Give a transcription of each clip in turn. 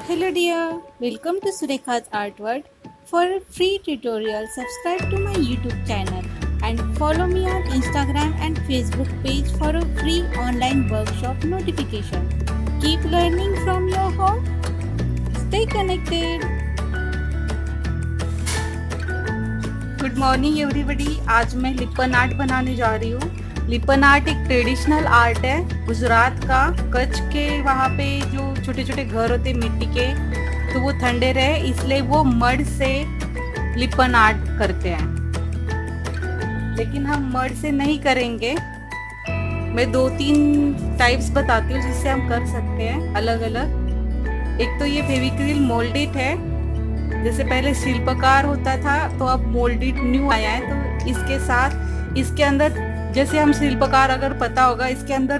Hello dear, welcome to Surekha's Art World. For a free tutorial, subscribe to my YouTube channel and follow me on Instagram and Facebook page for a free online workshop notification. Keep learning from your home. Stay connected. Good morning everybody. आज मैं लिपन art बनाने जा रही हूँ। लिपन art एक traditional art है गुजरात का। कच्छ के वहाँ पे जो छोटे छोटे घर होते मिट्टी के, तो वो ठंडे रहे इसलिए वो मड से लिपन आर्ट करते हैं। लेकिन हम मड से नहीं करेंगे। मैं 2-3 टाइप्स बताती हूँ जिससे हम कर सकते हैं अलग अलग। एक तो ये फेविक्रिल मोल्डेड है। जैसे पहले शिल्पकार होता था तो अब मोल्डेड न्यू आया है। तो इसके साथ इसके अंदर, जैसे हम शिल्पकार अगर पता होगा, इसके अंदर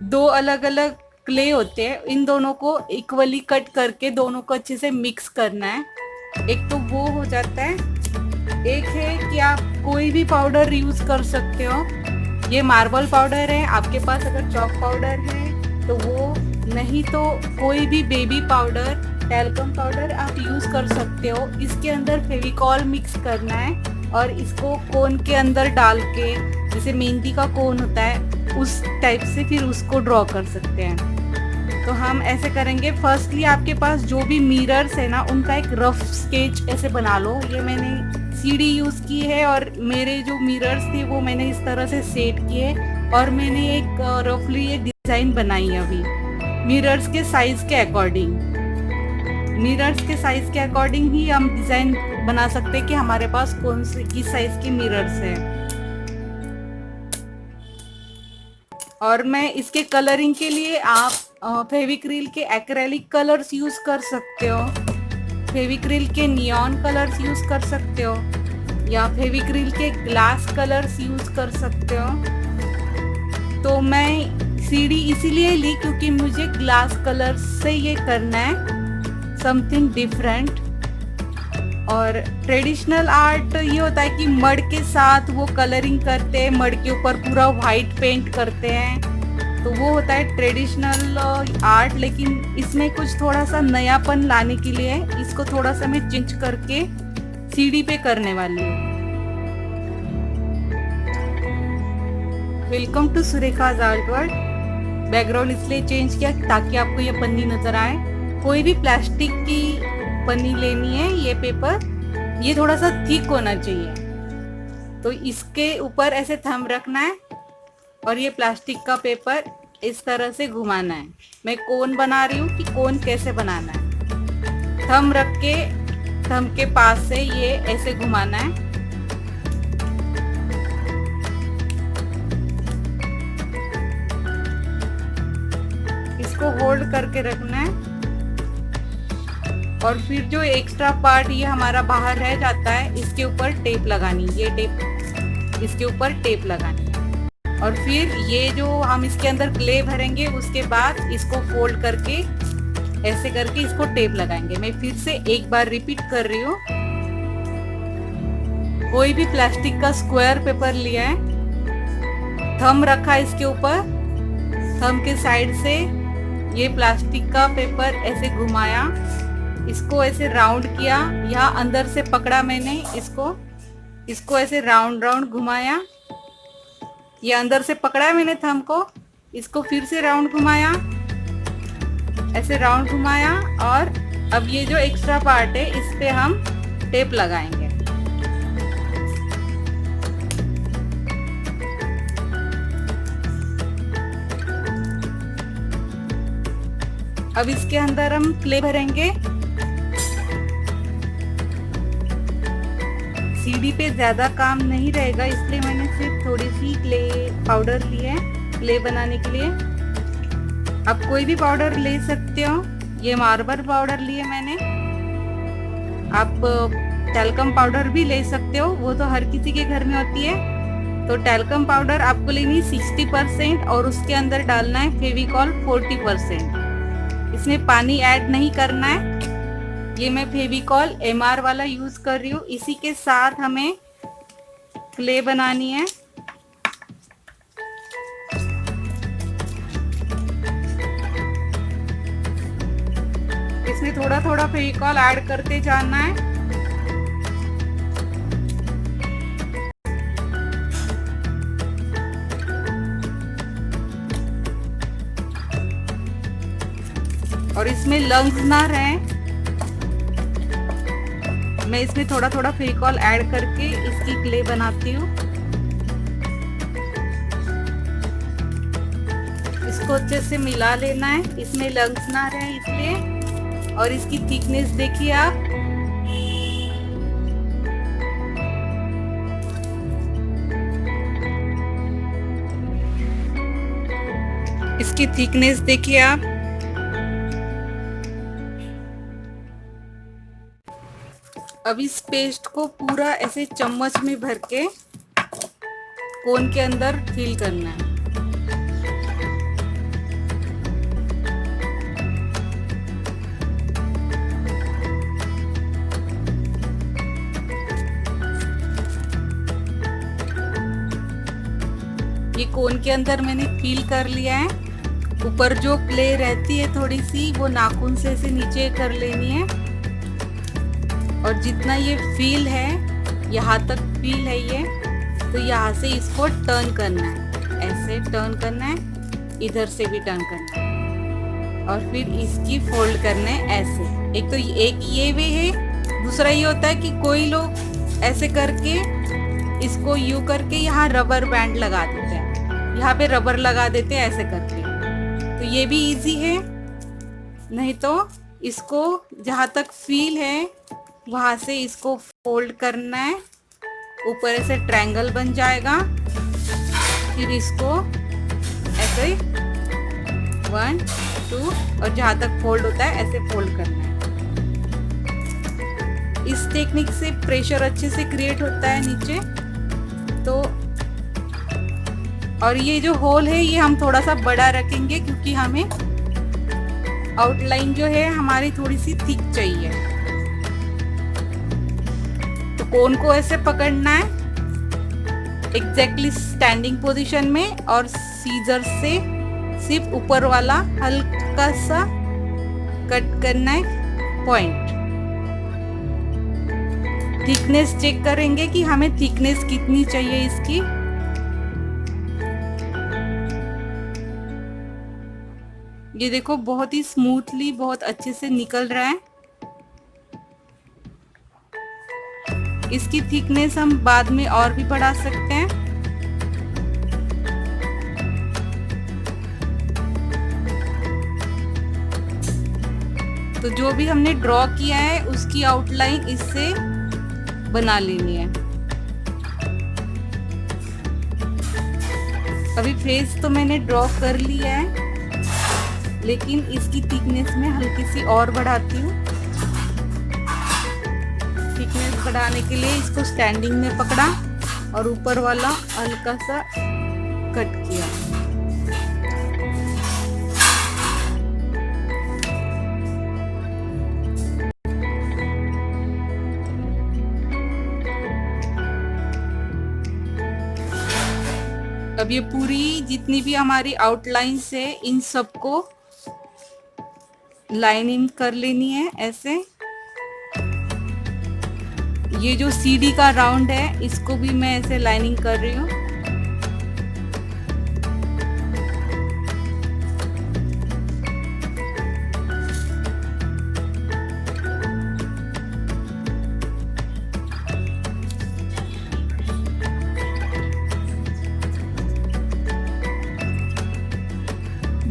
2 अलग अलग क्ले होते हैं। इन दोनों को इक्वली कट करके दोनों को अच्छे से मिक्स करना है। एक तो वो हो जाता है। एक है कि आप कोई भी पाउडर यूज कर सकते हो। ये मार्बल पाउडर है। आपके पास अगर चॉक पाउडर है तो वो, नहीं तो कोई भी बेबी पाउडर, टैल्कम पाउडर आप यूज कर सकते हो। इसके अंदर फेविकॉल मिक्स करना है और इसको कोन के अंदर डाल के, जैसे मेहंदी का कोन होता है उस टाइप से फिर उसको ड्रॉ कर सकते हैं। तो हम ऐसे करेंगे। फर्स्टली आपके पास जो भी मिरर्स है ना, उनका एक रफ स्केच ऐसे बना लो। ये मैंने सीडी यूज की है और मेरे जो मिरर्स थे वो मैंने इस तरह से सेट किए और मैंने एक रफली ये डिजाइन बनाई है अभी मिरर्स के साइज के अकॉर्डिंग। मिरर्स के साइज के अकॉर्डिंग ही हम डिजाइन बना सकते हैं कि हमारे पास कौन से किस साइज के मिरर्स हैं। और मैं इसके कलरिंग के लिए आप फेविक्रिल के एक्रेलिक कलर्स यूज कर सकते हो, फेविक्रिल के नियॉन कलर्स यूज कर सकते हो, या फेविक्रिल के ग्लास कलर्स यूज कर सकते हो। तो मैं सीडी इसीलिए ली क्योंकि मुझे ग्लास कलर से ये करना है, समथिंग डिफरेंट। और ट्रेडिशनल आर्ट ये होता है कि मड के साथ वो कलरिंग करते हैं, मड के ऊपर पूरा वाइट पेंट करते हैं। तो वो होता है ट्रेडिशनल आर्ट। लेकिन इसमें कुछ थोड़ा सा नयापन लाने के लिए इसको थोड़ा सा मैं चेंज करके सीडी पे करने वाली हूँ। Welcome to Surekha's art world. Background इसलिए चेंज किया ताकि आपको ये पन्नी नजर आए। कोई भी प्लास्टिक की पन्नी लेनी है। ये पेपर ये थोड़ा सा थिक होना चाहिए। तो इसके ऊपर ऐसे थंब रखना है और ये प्लास्टिक का पेपर इस तरह से घुमाना है। मैं कोन बना रही हूँ कि कोन कैसे बनाना है। थंब रख के थंब के पास से ये ऐसे घुमाना है। इसको होल्ड करके रखना है और फिर जो एक्स्ट्रा पार्ट ये हमारा बाहर रह जाता है, इसके ऊपर टेप लगानी। ये टेप इसके ऊपर टेप लगानी। और फिर ये जो हम इसके अंदर क्ले भरेंगे उसके बाद इसको फोल्ड करके ऐसे करके इसको टेप लगाएंगे। मैं फिर से एक बार रिपीट कर रही हूँ। कोई भी प्लास्टिक का स्क्वायर पेपर लिया है, थंब रखा इसके ऊपर, थंब के साइड से ये प्लास्टिक का पेपर ऐसे घुमाया, इसको ऐसे राउंड किया, यहाँ अंदर से पकड़ा मैंने इसको ऐसे राउंड राउंड घुमाया। ये अंदर से पकड़ा है मैंने थंब को, इसको फिर से राउंड घुमाया, ऐसे राउंड घुमाया। और अब ये जो एक्स्ट्रा पार्ट है इस पे हम टेप लगाएंगे। अब इसके अंदर हम क्ले भरेंगे। सीडी पे ज्यादा काम नहीं रहेगा इसलिए मैंने सिर्फ थोड़ी सी क्ले पाउडर ली है क्ले बनाने के लिए। आप कोई भी पाउडर ले सकते हो। ये मार्बल पाउडर लिए मैंने। आप टैल्कम पाउडर भी ले सकते हो, वो तो हर किसी के घर में होती है। तो टैल्कम पाउडर आपको लेनी 60% और उसके अंदर डालना है फेविकॉल 40%। इसमें पानी ऐड नहीं करना है। ये मैं फेविकॉल MR वाला यूज कर रही हूँ। इसी के साथ हमें क्ले बनानी है। इसमें थोड़ा थोड़ा फेविकॉल ऐड करते जाना है। और इसमें लंग्स ना रहे, मैं इसमें थोड़ा थोड़ा फेविकॉल ऐड करके इसकी क्ले बनाती हूँ। इसको अच्छे से मिला लेना है, इसमें लंग्स ना रहे इसलिए। और इसकी थिकनेस देखिए आप, इसकी थिकनेस देखिए आप। अब इस पेस्ट को पूरा ऐसे चम्मच में भर के कोन के अंदर फिल करना है। ये कोन के अंदर मैंने फिल कर लिया है। ऊपर जो क्ले रहती है थोड़ी सी, वो नाखून से ऐसे नीचे कर लेनी है। और जितना ये फील है, यहाँ तक फील है ये, तो यहाँ से इसको टर्न करना है, ऐसे टर्न करना है, इधर से भी टर्न करना है और फिर इसकी फोल्ड करना है ऐसे। एक तो एक ये वे है, दूसरा ये होता है कि कोई लोग ऐसे करके इसको यू करके यहाँ रबर बैंड लगा देते हैं, यहाँ पे रबर लगा देते हैं ऐसे करके, तो ये भी इजी है। नहीं तो इसको जहाँ तक फील है वहाँ से इसको फोल्ड करना है, ऊपर ऐसे ट्रायंगल बन जाएगा, फिर इसको ऐसे 1 2 और जहाँ तक फोल्ड होता है ऐसे फोल्ड करना है। इस टेक्निक से प्रेशर अच्छे से क्रिएट होता है नीचे। तो और ये जो होल है ये हम थोड़ा सा बड़ा रखेंगे क्योंकि हमें आउटलाइन जो है हमारी थोड़ी सी थिक चाहिए। तो कोन को ऐसे पकड़ना है एग्जैक्टली स्टैंडिंग पोजीशन में और सीजर से सिर्फ ऊपर वाला हल्का सा कट करना है पॉइंट। थिकनेस चेक करेंगे कि हमें थिकनेस कितनी चाहिए इसकी। ये देखो बहुत ही स्मूथली बहुत अच्छे से निकल रहा है। इसकी थिकनेस हम बाद में और भी बढ़ा सकते हैं। तो जो भी हमने ड्रॉ किया है उसकी आउटलाइन इससे बना लेनी है। अभी फेस तो मैंने ड्रॉ कर लिया है, लेकिन इसकी थिकनेस में हल्की सी और बढ़ाती हूँ। थिकनेस बढ़ाने के लिए इसको स्टैंडिंग में पकड़ा और ऊपर वाला हल्का सा कट किया। अब ये पूरी जितनी भी हमारी आउटलाइंस है इन सबको लाइनिंग कर लेनी है ऐसे। ये जो सीडी का राउंड है इसको भी मैं ऐसे लाइनिंग कर रही हूँ।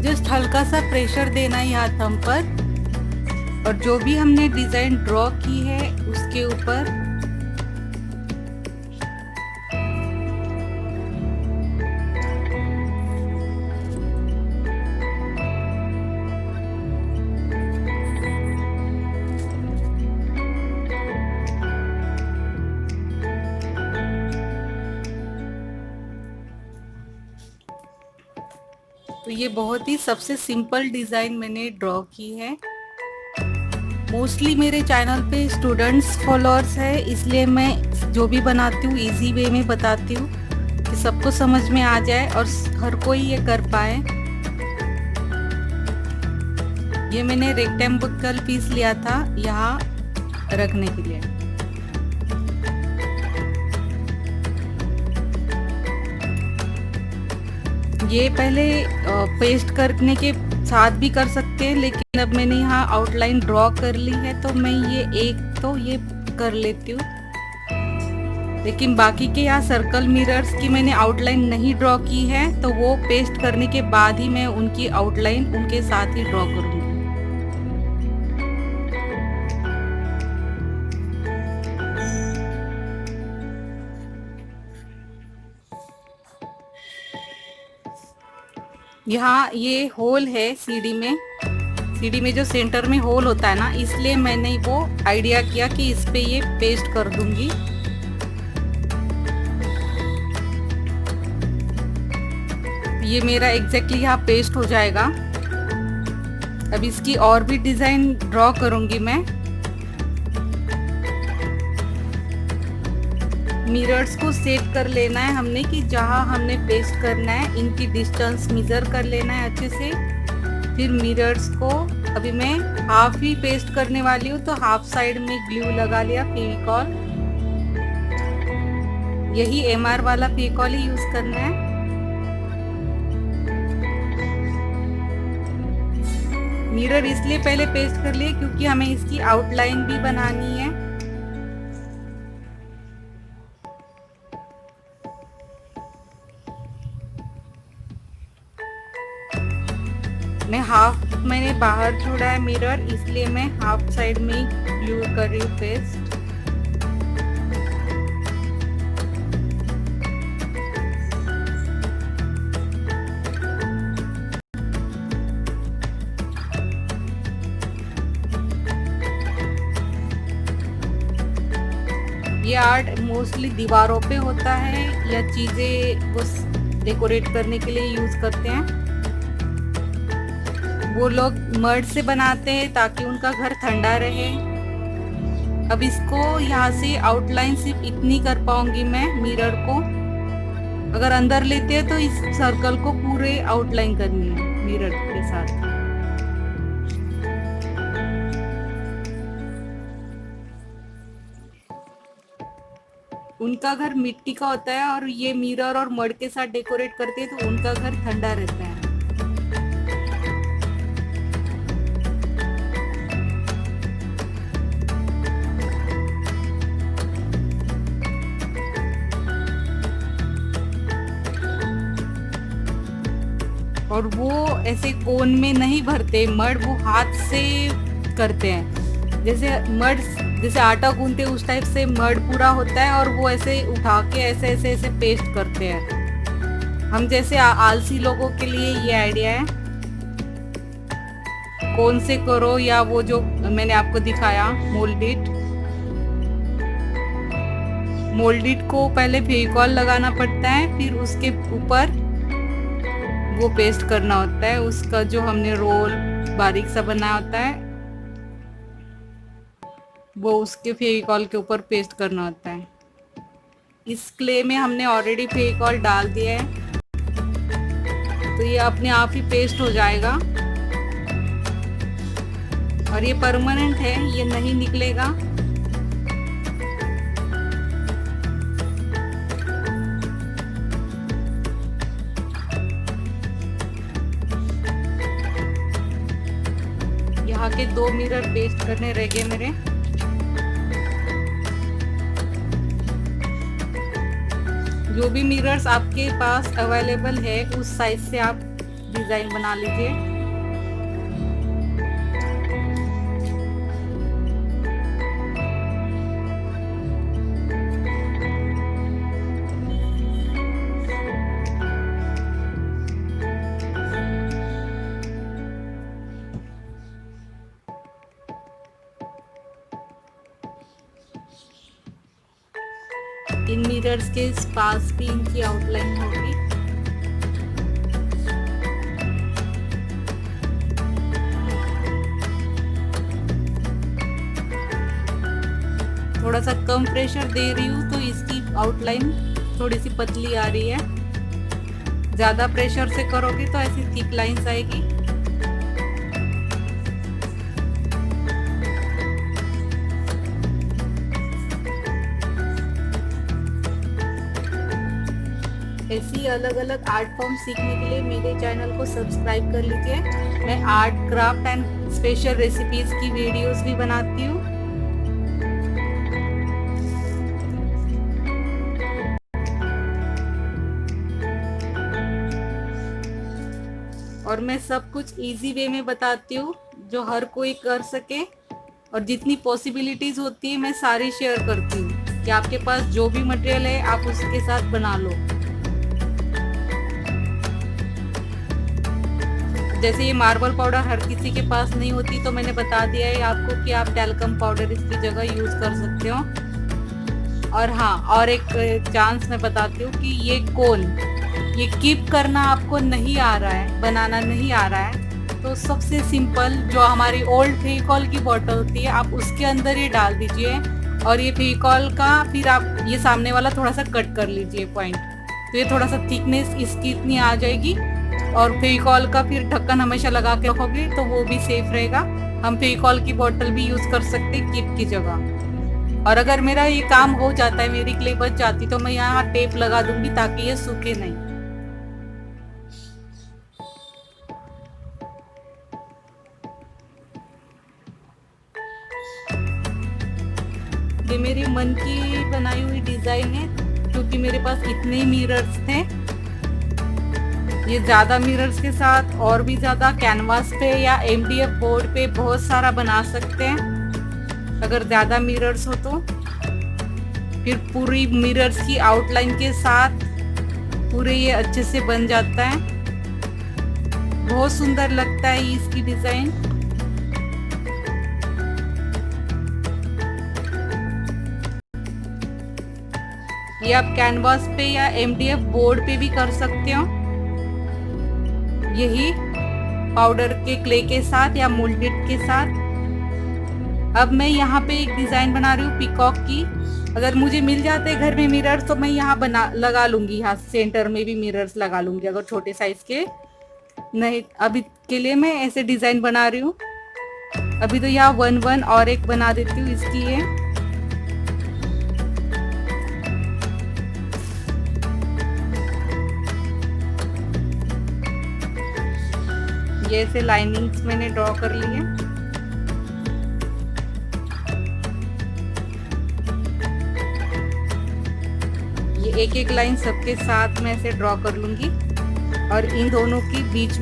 जस्ट हल्का सा प्रेशर देना है यहाँ थंब पर और जो भी हमने डिजाइन ड्रॉ की है उसके ऊपर तो ये बहुत ही सबसे सिंपल डिज़ाइन मैंने ड्रॉ की है। मोस्टली मेरे चैनल पे स्टूडेंट्स फॉलोअर्स है, इसलिए मैं जो भी बनाती हूँ इजी वे में बताती हूँ कि सबको समझ में आ जाए और हर कोई ये कर पाए। ये मैंने रेक्टेंगल पीस लिया था यहाँ रखने के लिए। ये पहले पेस्ट करने के साथ भी कर सकते हैं, लेकिन अब मैंने यहाँ आउटलाइन ड्रॉ कर ली है तो मैं ये कर लेती हूँ। लेकिन बाकी के यहाँ सर्कल मिरर्स की मैंने आउटलाइन नहीं ड्रॉ की है, तो वो पेस्ट करने के बाद ही मैं उनकी आउटलाइन उनके साथ ही ड्रॉ करूँगी। यहाँ ये होल है सीढ़ी में जो सेंटर में होल होता है ना, इसलिए मैंने वो आइडिया किया कि इस पे ये पेस्ट कर दूंगी। ये मेरा एग्जैक्टली यहाँ पेस्ट हो जाएगा। अब इसकी और भी डिजाइन ड्रॉ करूंगी मैं। मिरर्स को सेट कर लेना है हमने कि जहाँ हमने पेस्ट करना है इनकी डिस्टेंस मेजर कर लेना है अच्छे से। फिर मिरर्स को अभी मैं हाफ ही पेस्ट करने वाली हूँ, तो हाफ साइड में ग्लू लगा लिया फेविकॉल। यही MR वाला फेविकॉल ही यूज करना है। मिरर इसलिए पहले पेस्ट कर लिए क्योंकि हमें इसकी आउटलाइन भी बनानी है। मैंने बाहर छोड़ा है मिरर, इसलिए मैं हाफ साइड में ही ग्लू कर रही हूँ पेस्ट। ये आर्ट मोस्टली दीवारों पे होता है या चीजें वो डेकोरेट करने के लिए यूज करते हैं। वो लोग मड से बनाते हैं ताकि उनका घर ठंडा रहे। अब इसको यहाँ से आउटलाइन सिर्फ इतनी कर पाऊंगी मैं मिरर को। अगर अंदर लेते हैं तो इस सर्कल को पूरे आउटलाइन करनी है मिरर के साथ। उनका घर मिट्टी का होता है और ये मिरर और मड के साथ डेकोरेट करते हैं तो उनका घर ठंडा रहता है। और वो ऐसे कोन में नहीं भरते मड, वो हाथ से करते हैं। जैसे आटा गूंथते उस टाइप से मड पूरा होता है और वो ऐसे उठा के ऐसे पेस्ट करते हैं। हम जैसे आलसी लोगों के लिए ये आइडिया है। कोन से करो या वो जो मैंने आपको दिखाया मोल्डिट को पहले फेविकॉल लगाना पड़ता है, फिर उसके ऊपर वो पेस्ट करना होता है। उसका जो हमने रोल बारीक सा बनाया होता है वो उसके फेविकॉल के ऊपर पेस्ट करना होता है। इस क्ले में हमने ऑलरेडी फेविकॉल डाल दिया है तो ये अपने आप ही पेस्ट हो जाएगा और ये परमानेंट है, ये नहीं निकलेगा। यहाँ के 2 मिरर पेस्ट करने रह गए मेरे। जो भी मिरर्स आपके पास अवेलेबल है उस साइज से आप डिजाइन बना लीजिए। इन मिरर्स के पास भी इनकी आउटलाइन होगी। थोड़ा सा कम प्रेशर दे रही हूँ तो इसकी आउटलाइन थोड़ी सी पतली आ रही है। ज्यादा प्रेशर से करोगे तो ऐसी थिक लाइंस आएगी। ऐसी अलग अलग आर्ट फॉर्म सीखने के लिए मेरे चैनल को सब्सक्राइब कर लीजिए। मैं art, craft and special recipes की वीडियोस भी बनाती हूँ। और मैं सब कुछ इजी वे में बताती हूँ जो हर कोई कर सके, और जितनी पॉसिबिलिटीज होती है मैं सारी शेयर करती हूँ कि आपके पास जो भी मटेरियल है आप उसके साथ बना लो। जैसे ये मार्बल पाउडर हर किसी के पास नहीं होती, तो मैंने बता दिया है आपको कि आप टैल्कम पाउडर इसकी जगह यूज कर सकते हो। और हाँ, और एक चांस मैं बताती हूँ कि ये कोन, ये कीप करना आपको नहीं आ रहा है, बनाना नहीं आ रहा है, तो सबसे सिंपल जो हमारी ओल्ड फेविकॉल की बॉटल होती है आप उसके अंदर ये डाल दीजिए, और ये फेविकॉल का फिर आप ये सामने वाला थोड़ा सा कट कर लीजिए पॉइंट, तो ये थोड़ा सा थिकनेस इसकी इतनी आ जाएगी। और फेविकॉल का फिर ढक्कन हमेशा लगा के रखोगे तो वो भी सेफ रहेगा। हम फेविकॉल की बॉटल भी यूज कर सकते हैं कीप की जगह। और अगर मेरा ये काम हो जाता है, मेरी क्ले बच जाती, तो मैं यहाँ टेप लगा दूंगी ताकि ये सूखे नहीं। ये मेरे मन की बनाई हुई डिजाइन है, क्योंकि मेरे पास इतने मिरर्स थे। ये ज्यादा मिरर्स के साथ और भी ज्यादा कैनवास पे या MDF बोर्ड पे बहुत सारा बना सकते हैं अगर ज्यादा मिरर्स हो तो। फिर पूरी मिरर्स की आउटलाइन के साथ पूरे ये अच्छे से बन जाता है, बहुत सुंदर लगता है इसकी डिजाइन। ये आप कैनवास पे या MDF बोर्ड पे भी कर सकते हो, यही पाउडर के क्ले के साथ या मोल्डेड के साथ। अब मैं यहाँ पे एक डिजाइन बना रही हूँ पीकॉक की। अगर मुझे मिल जाते घर में मिरर्स तो मैं यहाँ लगा लूंगी, यहाँ सेंटर में भी मिरर्स लगा लूंगी अगर छोटे साइज के नहीं। अभी के लिए मैं ऐसे डिजाइन बना रही हूँ। अभी तो यहाँ 1-1 और एक बना देती हूँ इसकी। ये ऐसे लाइनिंग्स मैंने ड्रॉ कर ली है। ये एक एक लाइन सबके साथ में ऐसे ड्रॉ कर लूंगी, और इन दोनों के बीच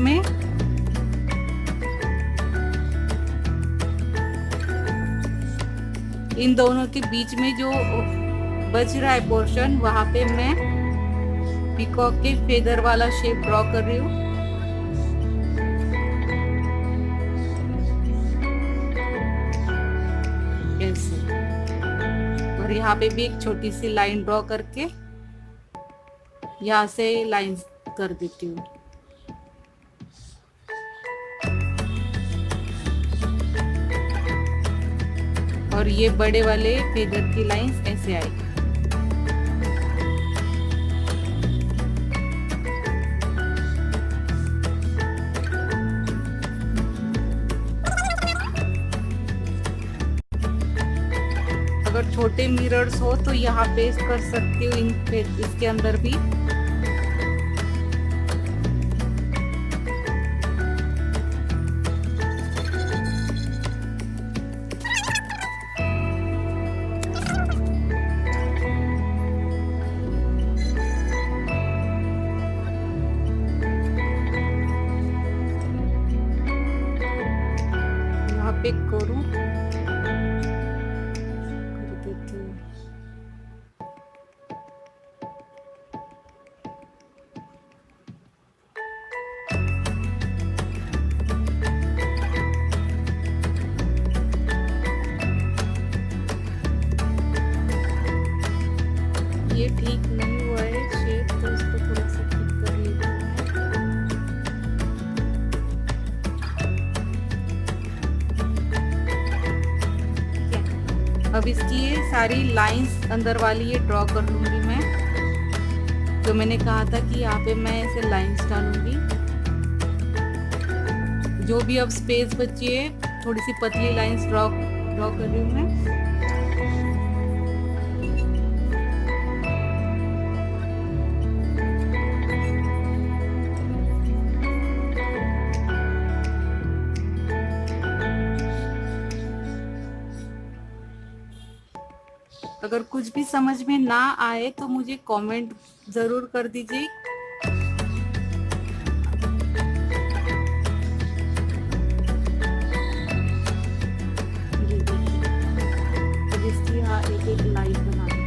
में जो बच रहा है पोर्शन, वहां पे मैं पीकॉक के फेदर वाला शेप ड्रॉ कर रही हूँ। और यहाँ पे भी एक छोटी सी लाइन ड्रॉ करके यहाँ से लाइन कर देती हूँ। और ये बड़े वाले फेदर की लाइंस ऐसे आएगी। अगर छोटे मिरर्स हो तो यहाँ पेस्ट कर सकती हूँ इसके अंदर भी। यहाँ पे करूँ ये ठीक नहीं हुआ है शेप, तो इसको थोड़ा सा ठीक कर लेते हैं। अब इसकी ये सारी लाइंस अंदर वाली ये ड्रॉ कर लूंगी मैं, जो मैंने कहा था कि यहाँ पे मैं ऐसे लाइंस डालूंगी। जो भी अब स्पेस बची है, थोड़ी सी पतली लाइंस ड्रॉ कर रही हूँ मैं। अगर कुछ भी समझ में ना आए तो मुझे कमेंट ज़रूर कर दीजिए। ये देखिए, अब इसकी यहाँ एक एक लाइन बना दी।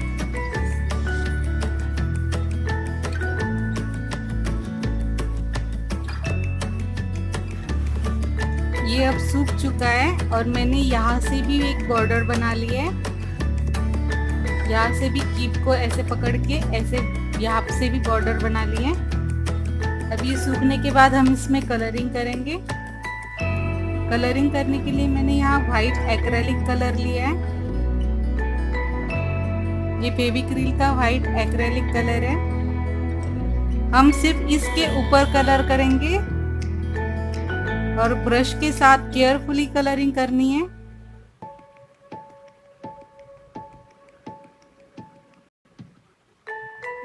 ये अब सूख चुका है और मैंने यहाँ से भी एक बॉर्डर बना लिया है। यहाँ से भी कीप को ऐसे पकड़ के ऐसे यहाँ से भी बॉर्डर बना लिए। अब ये सूखने के बाद हम इसमें कलरिंग करेंगे। कलरिंग करने के लिए मैंने यहाँ वाइट एक्रेलिक कलर लिया है। ये फेविक्रिल का वाइट एक्रेलिक कलर है। हम सिर्फ इसके ऊपर कलर करेंगे और ब्रश के साथ केयरफुली कलरिंग करनी है।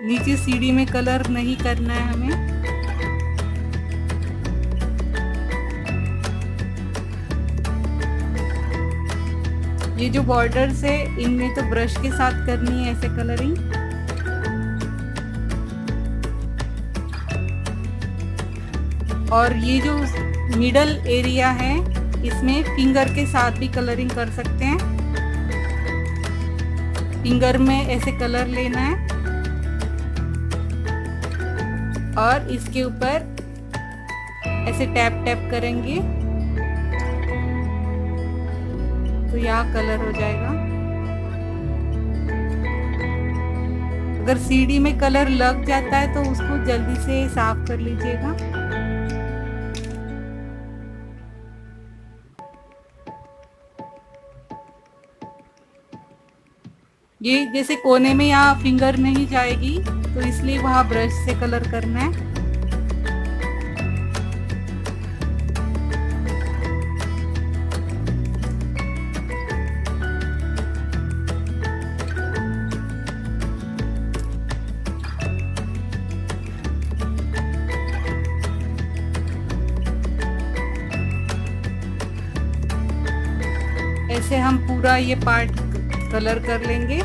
नीचे सीढ़ी में कलर नहीं करना है हमें। ये जो बॉर्डर्स है इनमें तो ब्रश के साथ करनी है ऐसे कलरिंग। और ये जो मिडल एरिया है इसमें फिंगर के साथ भी कलरिंग कर सकते हैं। फिंगर में ऐसे कलर लेना है और इसके ऊपर ऐसे टैप टैप करेंगे तो यहाँ कलर हो जाएगा। अगर सीढ़ी में कलर लग जाता है तो उसको जल्दी से साफ कर लीजिएगा। ये जैसे कोने में यहाँ फिंगर नहीं जाएगी तो इसलिए वहां ब्रश से कलर करना है। ऐसे हम पूरा ये पार्ट कलर कर लेंगे।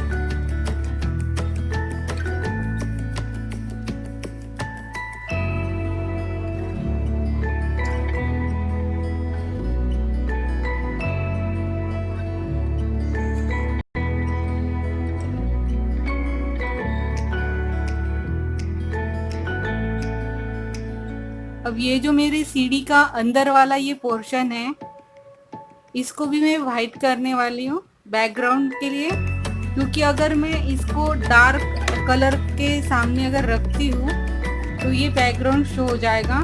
अब ये जो मेरी सीढ़ी का अंदर वाला ये पोर्शन है इसको भी मैं वाइट करने वाली हूँ बैकग्राउंड के लिए, क्योंकि अगर मैं इसको डार्क कलर के सामने अगर रखती हूँ तो ये बैकग्राउंड शो हो जाएगा।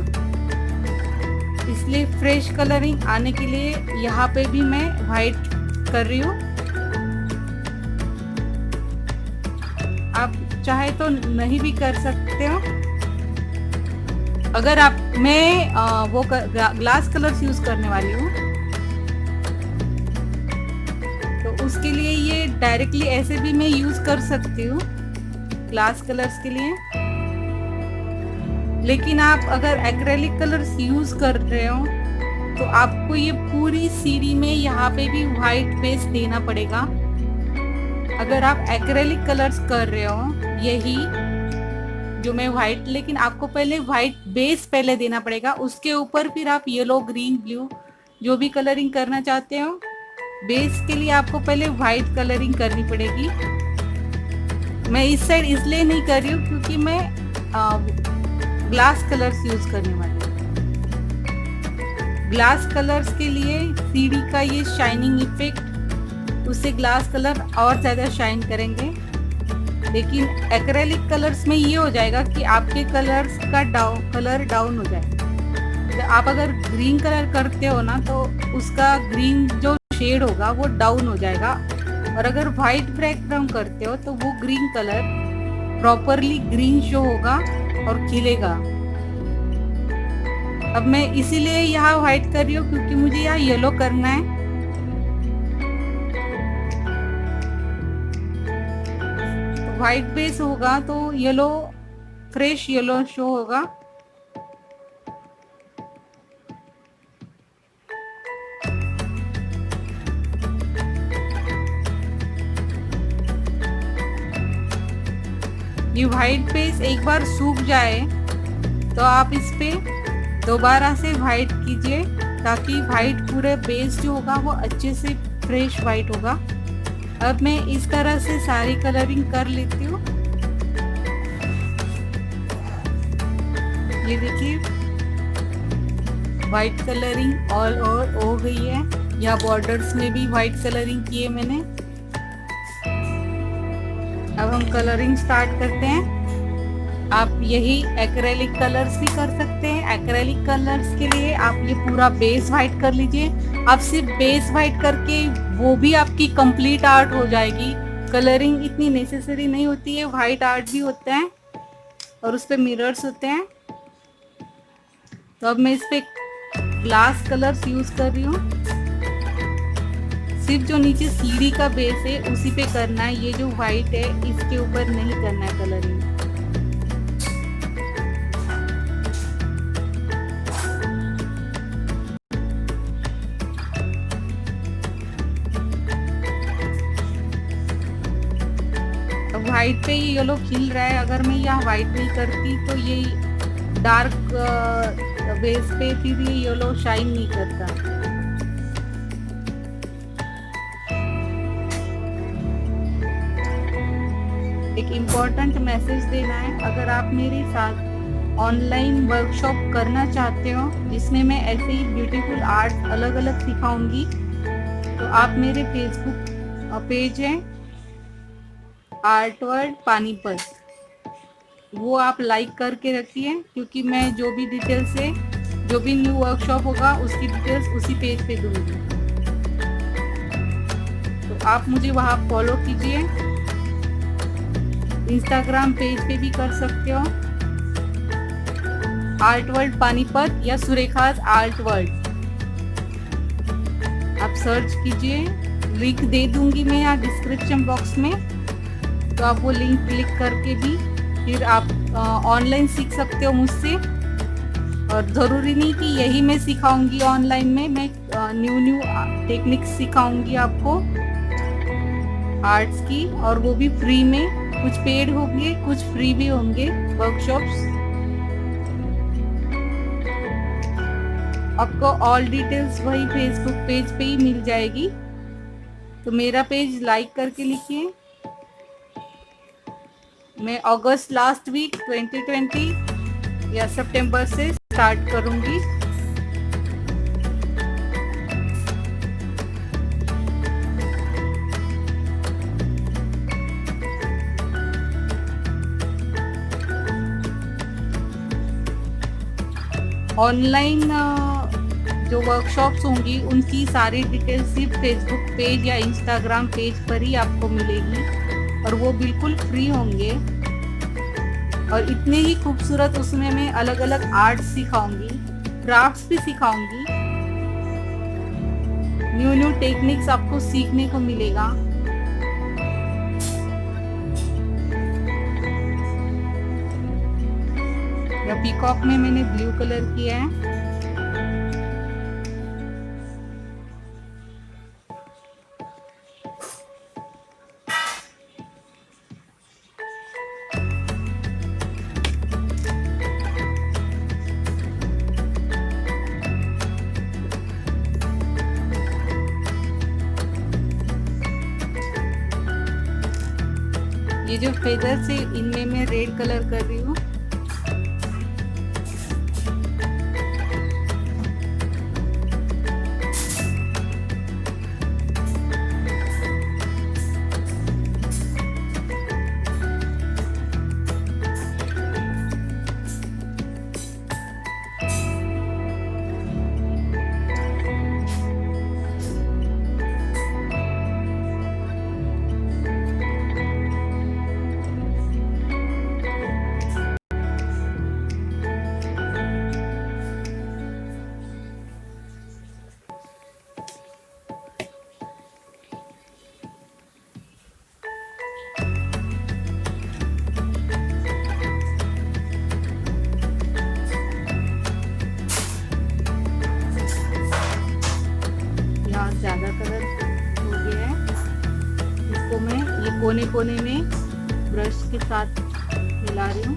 इसलिए फ्रेश कलरिंग आने के लिए यहाँ पे भी मैं वाइट कर रही हूँ। आप चाहे तो नहीं भी कर सकते हो। अगर आप मैं वो ग्लास कलर्स यूज करने वाली हूँ तो उसके लिए ये डायरेक्टली ऐसे भी मैं यूज कर सकती हूँ ग्लास कलर्स के लिए। लेकिन आप अगर एक्रेलिक कलर्स यूज कर रहे हो तो आपको ये पूरी सीढ़ी में यहाँ पे भी व्हाइट बेस देना पड़ेगा। अगर आप एक्रेलिक कलर्स कर रहे हो यही जो मैं व्हाइट, लेकिन आपको पहले व्हाइट बेस पहले देना पड़ेगा, उसके ऊपर फिर आप येलो ग्रीन ब्लू जो भी कलरिंग करना चाहते हो बेस के लिए आपको पहले व्हाइट कलरिंग करनी पड़ेगी। मैं इस साइड इसलिए नहीं कर रही हूँ क्योंकि मैं ग्लास कलर्स यूज करने वाली हूँ। ग्लास कलर्स के लिए सीढ़ी का ये शाइनिंग इफेक्ट उससे ग्लास कलर और ज्यादा शाइन करेंगे। लेकिन एक्रेलिक कलर्स में ये हो जाएगा कि आपके कलर्स का कलर डाउन हो जाएगा। आप अगर ग्रीन कलर करते हो ना तो उसका ग्रीन जो शेड होगा वो डाउन हो जाएगा, और अगर व्हाइट बैकग्राउंड करते हो तो वो green colour properly green show होगा और खिलेगा। अब मैं इसीलिए यहाँ व्हाइट कर रही हूँ क्योंकि मुझे यहाँ येलो करना है। व्हाइट बेस होगा तो येलो, फ्रेश येलो शो होगा। ये वाइट पेज एक बार सूख जाए तो आप इस पे दोबारा से वाइट कीजिए, ताकि वाइट पूरे बेस जो होगा वो अच्छे से फ्रेश वाइट होगा। अब मैं इस तरह से सारी कलरिंग कर लेती हूँ। ये देखिए वाइट कलरिंग ऑल ओवर हो गई है। यहाँ बॉर्डर्स में भी वाइट कलरिंग की है मैंने। अब हम कलरिंग स्टार्ट करते हैं। आप यही एक्रेलिक कलर्स भी कर सकते हैं। एक्रेलिक कलर्स के लिए आप ये पूरा बेस वाइट कर लीजिए। आप सिर्फ बेस वाइट करके वो भी आपकी कंप्लीट आर्ट हो जाएगी। कलरिंग इतनी नेसेसरी नहीं होती है, वाइट आर्ट भी होता है और उस पे मिरर्स होते हैं। तो अब मैं इस पे ग्लास कलर्स यूज कर रही हूँ। सिर्फ जो नीचे सीढ़ी का बेस है उसी पे करना है। ये जो वाइट है इसके ऊपर नहीं करना है कलरिंग। वाइट पे ये येलो खिल रहा है। अगर मैं यहाँ वाइट नहीं करती तो ये डार्क बेस पे फिर ये येलो शाइन नहीं करता। एक इम्पोर्टेंट मैसेज देना है। अगर आप मेरे साथ ऑनलाइन वर्कशॉप करना चाहते हो जिसमें मैं ऐसे ही ब्यूटीफुल आर्ट अलग अलग सिखाऊंगी, तो आप मेरे फेसबुक पेज है आर्ट वर्ल्ड पानीपत, वो आप लाइक करके रखिए, क्योंकि मैं जो भी डिटेल्स है, जो भी न्यू वर्कशॉप होगा उसकी डिटेल्स उसी पेज पे दूंगी। तो आप मुझे वहाँ फॉलो कीजिए। इंस्टाग्राम पेज पे भी कर सकते हो, आर्ट वर्ल्ड पानीपत या सुरेखाज आर्ट वर्ल्ड आप सर्च कीजिए। लिंक दे दूंगी मैं यहाँ डिस्क्रिप्शन बॉक्स में, तो आप वो लिंक क्लिक करके भी फिर आप ऑनलाइन सीख सकते हो मुझसे। और ज़रूरी नहीं कि यही मैं सिखाऊंगी ऑनलाइन में, मैं न्यू टेक्निक्स सिखाऊंगी आपको आर्ट्स की, और वो भी फ्री में। कुछ पेड होंगे, कुछ फ्री भी होंगे वर्कशॉप्स। आपको ऑल डिटेल्स वही फेसबुक पेज पे ही मिल जाएगी। तो मेरा पेज लाइक करके लिखिए। मैं अगस्त लास्ट वीक 2020 या सितंबर से स्टार्ट करूंगी। ऑनलाइन जो वर्कशॉप्स होंगी उनकी सारी डिटेल्स सिर्फ फेसबुक पेज या इंस्टाग्राम पेज पर ही आपको मिलेगी, और वो बिल्कुल फ्री होंगे। और इतने ही खूबसूरत उसमें मैं अलग अलग आर्ट सिखाऊंगी, क्राफ्ट्स भी सिखाऊंगी, न्यू टेक्निक्स आपको सीखने को मिलेगा। या पीकॉक में मैंने ब्लू कलर किया है। ये जो फेदर्स है इनमें मैं रेड कलर कर रही हूँ। ज़्यादा कलर हो गया है, इसको मैं ये कोने कोने में ब्रश के साथ मिला रही हूँ।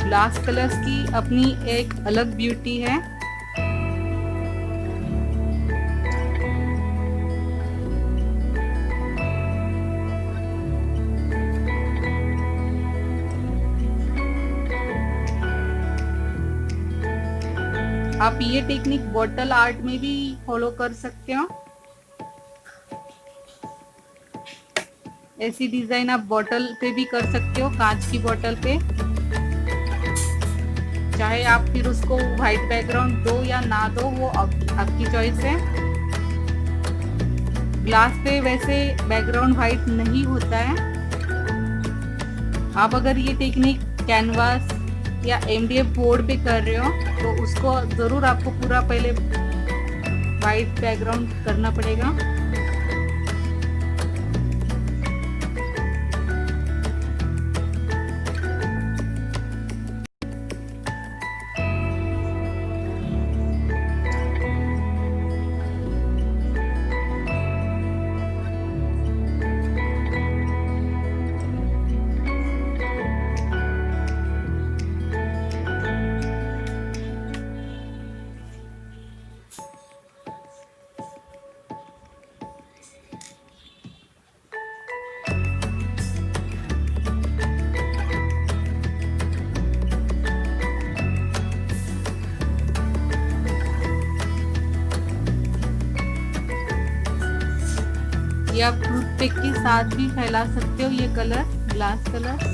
ग्लास कलर्स की अपनी एक अलग ब्यूटी है। आप ये टेक्निक बॉटल आर्ट में भी फॉलो कर सकते हो। ऐसी डिजाइन आप बॉटल पे भी कर सकते हो, कांच की बॉटल पे। चाहे आप फिर उसको व्हाइट बैकग्राउंड दो या ना दो, वो आपकी चॉइस है। ग्लास पे वैसे बैकग्राउंड व्हाइट नहीं होता है। आप अगर ये टेक्निक कैनवास या MDF बोर्ड पे कर रहे हो तो उसको ज़रूर आपको पूरा पहले वाइट बैकग्राउंड करना पड़ेगा। ये आप टूथपिक के साथ भी फैला सकते हो ये कलर, ग्लास कलर।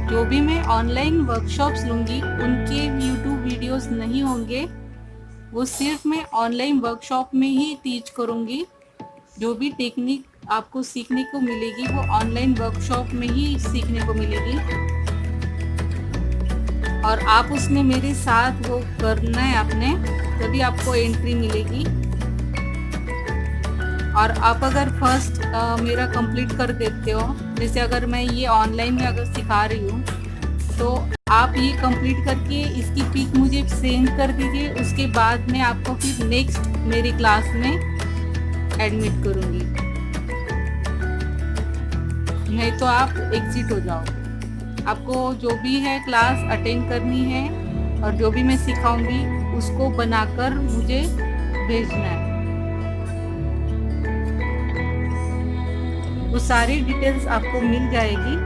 जो भी मैं ऑनलाइन वर्कशॉप्स लूँगी उनके YouTube वीडियोस नहीं होंगे, वो सिर्फ मैं ऑनलाइन वर्कशॉप में ही टीच करूँगी। जो भी टेक्निक आपको सीखने को मिलेगी वो ऑनलाइन वर्कशॉप में ही सीखने को मिलेगी, और आप उसमें मेरे साथ वो करना है आपने, तभी आपको एंट्री मिलेगी। और आप अगर फर्स्ट मेरा कंप्लीट कर देते हो, जैसे अगर मैं ये ऑनलाइन में अगर सिखा रही हूँ तो आप ये कंप्लीट करके इसकी पिक मुझे सेंड कर दीजिए। उसके बाद मैं आपको फिर नेक्स्ट मेरी क्लास में एडमिट करूँगी, नहीं तो आप एग्जिट हो जाओगे। आपको जो भी है क्लास अटेंड करनी है और जो भी मैं सिखाऊंगी उसको बनाकर मुझे भेजना है। वो सारी डिटेल्स आपको मिल जाएगी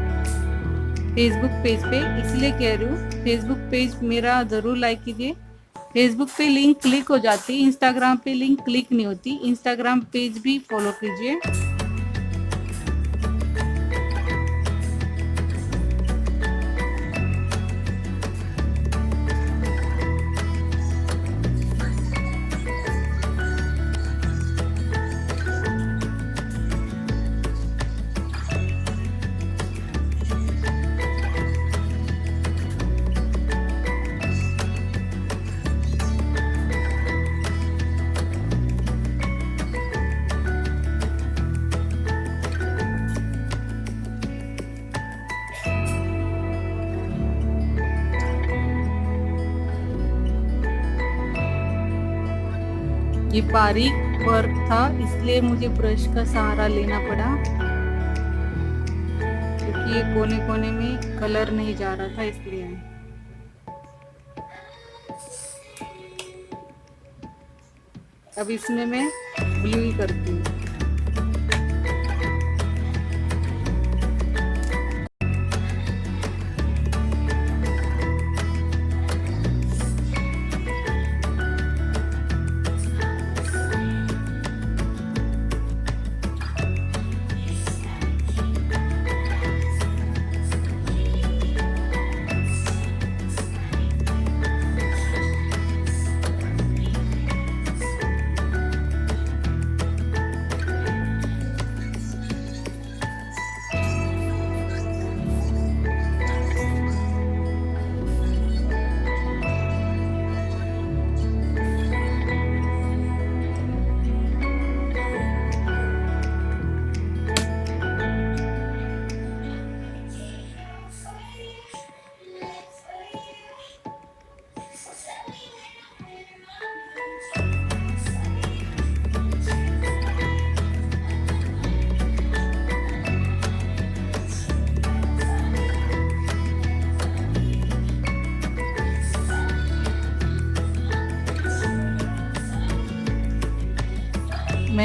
फेसबुक पेज पे, इसलिए कह रही हूँ फेसबुक पेज मेरा ज़रूर लाइक कीजिए। फेसबुक पे लिंक क्लिक हो जाती है, इंस्टाग्राम पे लिंक क्लिक नहीं होती। इंस्टाग्राम पेज भी फॉलो कीजिए। ये बारीक वर्क था इसलिए मुझे ब्रश का सहारा लेना पड़ा, क्योंकि ये कोने कोने में कलर नहीं जा रहा था इसलिए। अब इसमें मैं ब्लू ही करती हूँ।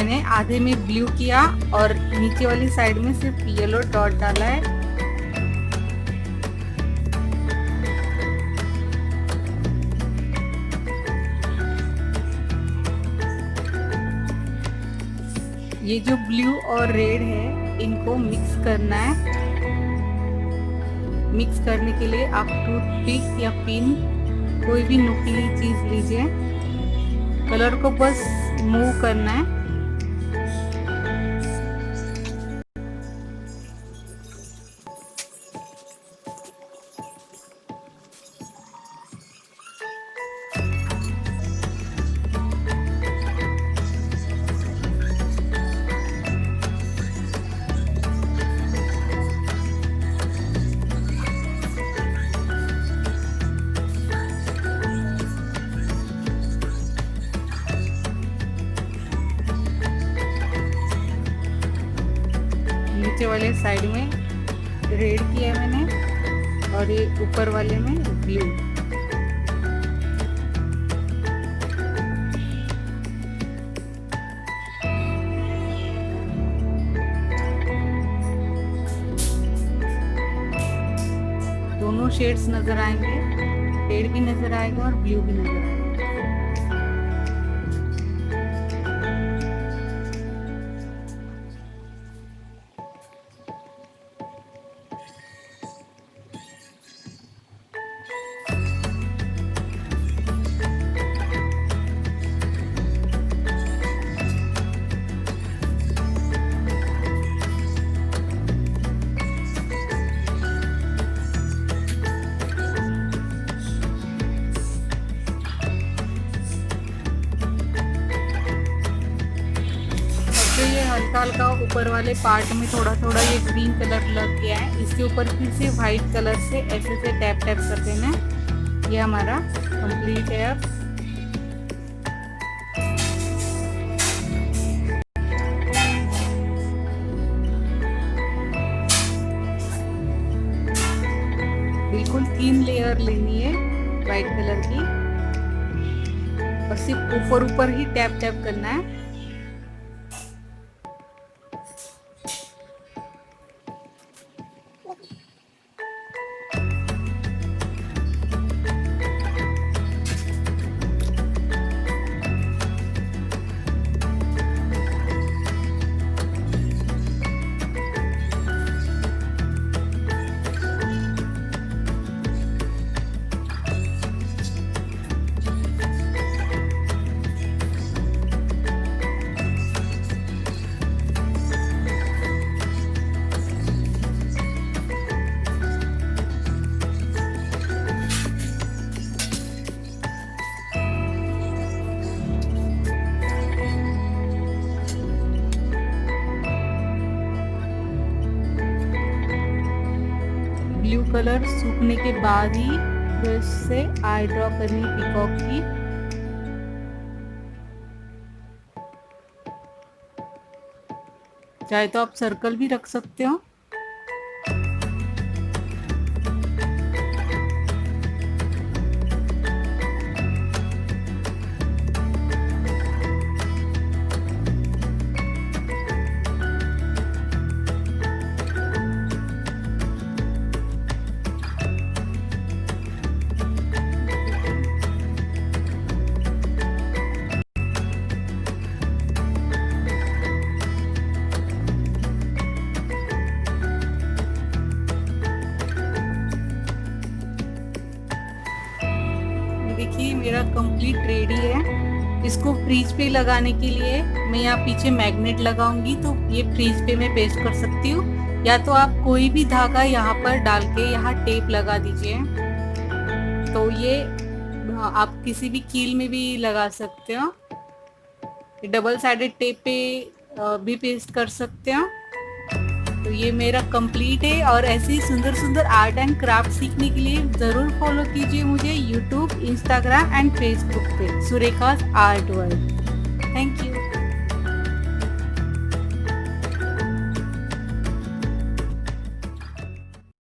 मैंने आधे में ब्लू किया और नीचे वाली साइड में सिर्फ येलो डॉट डाला है। ये जो ब्लू और रेड है इनको मिक्स करना है। मिक्स करने के लिए आप टूथपिक या पिन कोई भी नुकीली चीज लीजिए। कलर को बस मूव करना है। नीचे वाले साइड में रेड किया है मैंने और ये ऊपर वाले में ब्लू। दोनों शेड्स नजर आएंगे, रेड भी नजर आएगा और ब्लू भी नजर आएगा। ये हल्का हल्का ऊपर वाले पार्ट में थोड़ा थोड़ा ये ग्रीन कलर लग गया है, इसके ऊपर फिर से व्हाइट कलर से ऐसे से टैप टैप कर देना है। ये हमारा कंप्लीट है। अब बिल्कुल 3 लेयर लेनी है व्हाइट कलर की और सिर्फ ऊपर ऊपर ही टैप टैप करना है। ब्लू कलर सूखने के बाद ही ब्रश से आई ड्रॉ करनी पीकॉक की। चाहे तो आप सर्कल भी रख सकते हो। देखिए मेरा कंप्लीट रेडी है। इसको फ्रीज पे लगाने के लिए मैं यहाँ पीछे मैग्नेट लगाऊंगी, तो ये फ्रीज पे मैं पेस्ट कर सकती हूँ, या तो आप कोई भी धागा यहाँ पर डाल के यहाँ टेप लगा दीजिए। तो ये आप किसी भी कील में भी लगा सकते हो। डबल साइडेड टेप पे भी पेस्ट कर सकते हो। तो ये मेरा कंप्लीट है। और ऐसे ही सुंदर सुंदर आर्ट एंड क्राफ्ट सीखने के लिए ज़रूर फॉलो कीजिए मुझे यूट्यूब, इंस्टाग्राम एंड फेसबुक पे सुरेखास आर्ट वर्ल्ड। Thank you.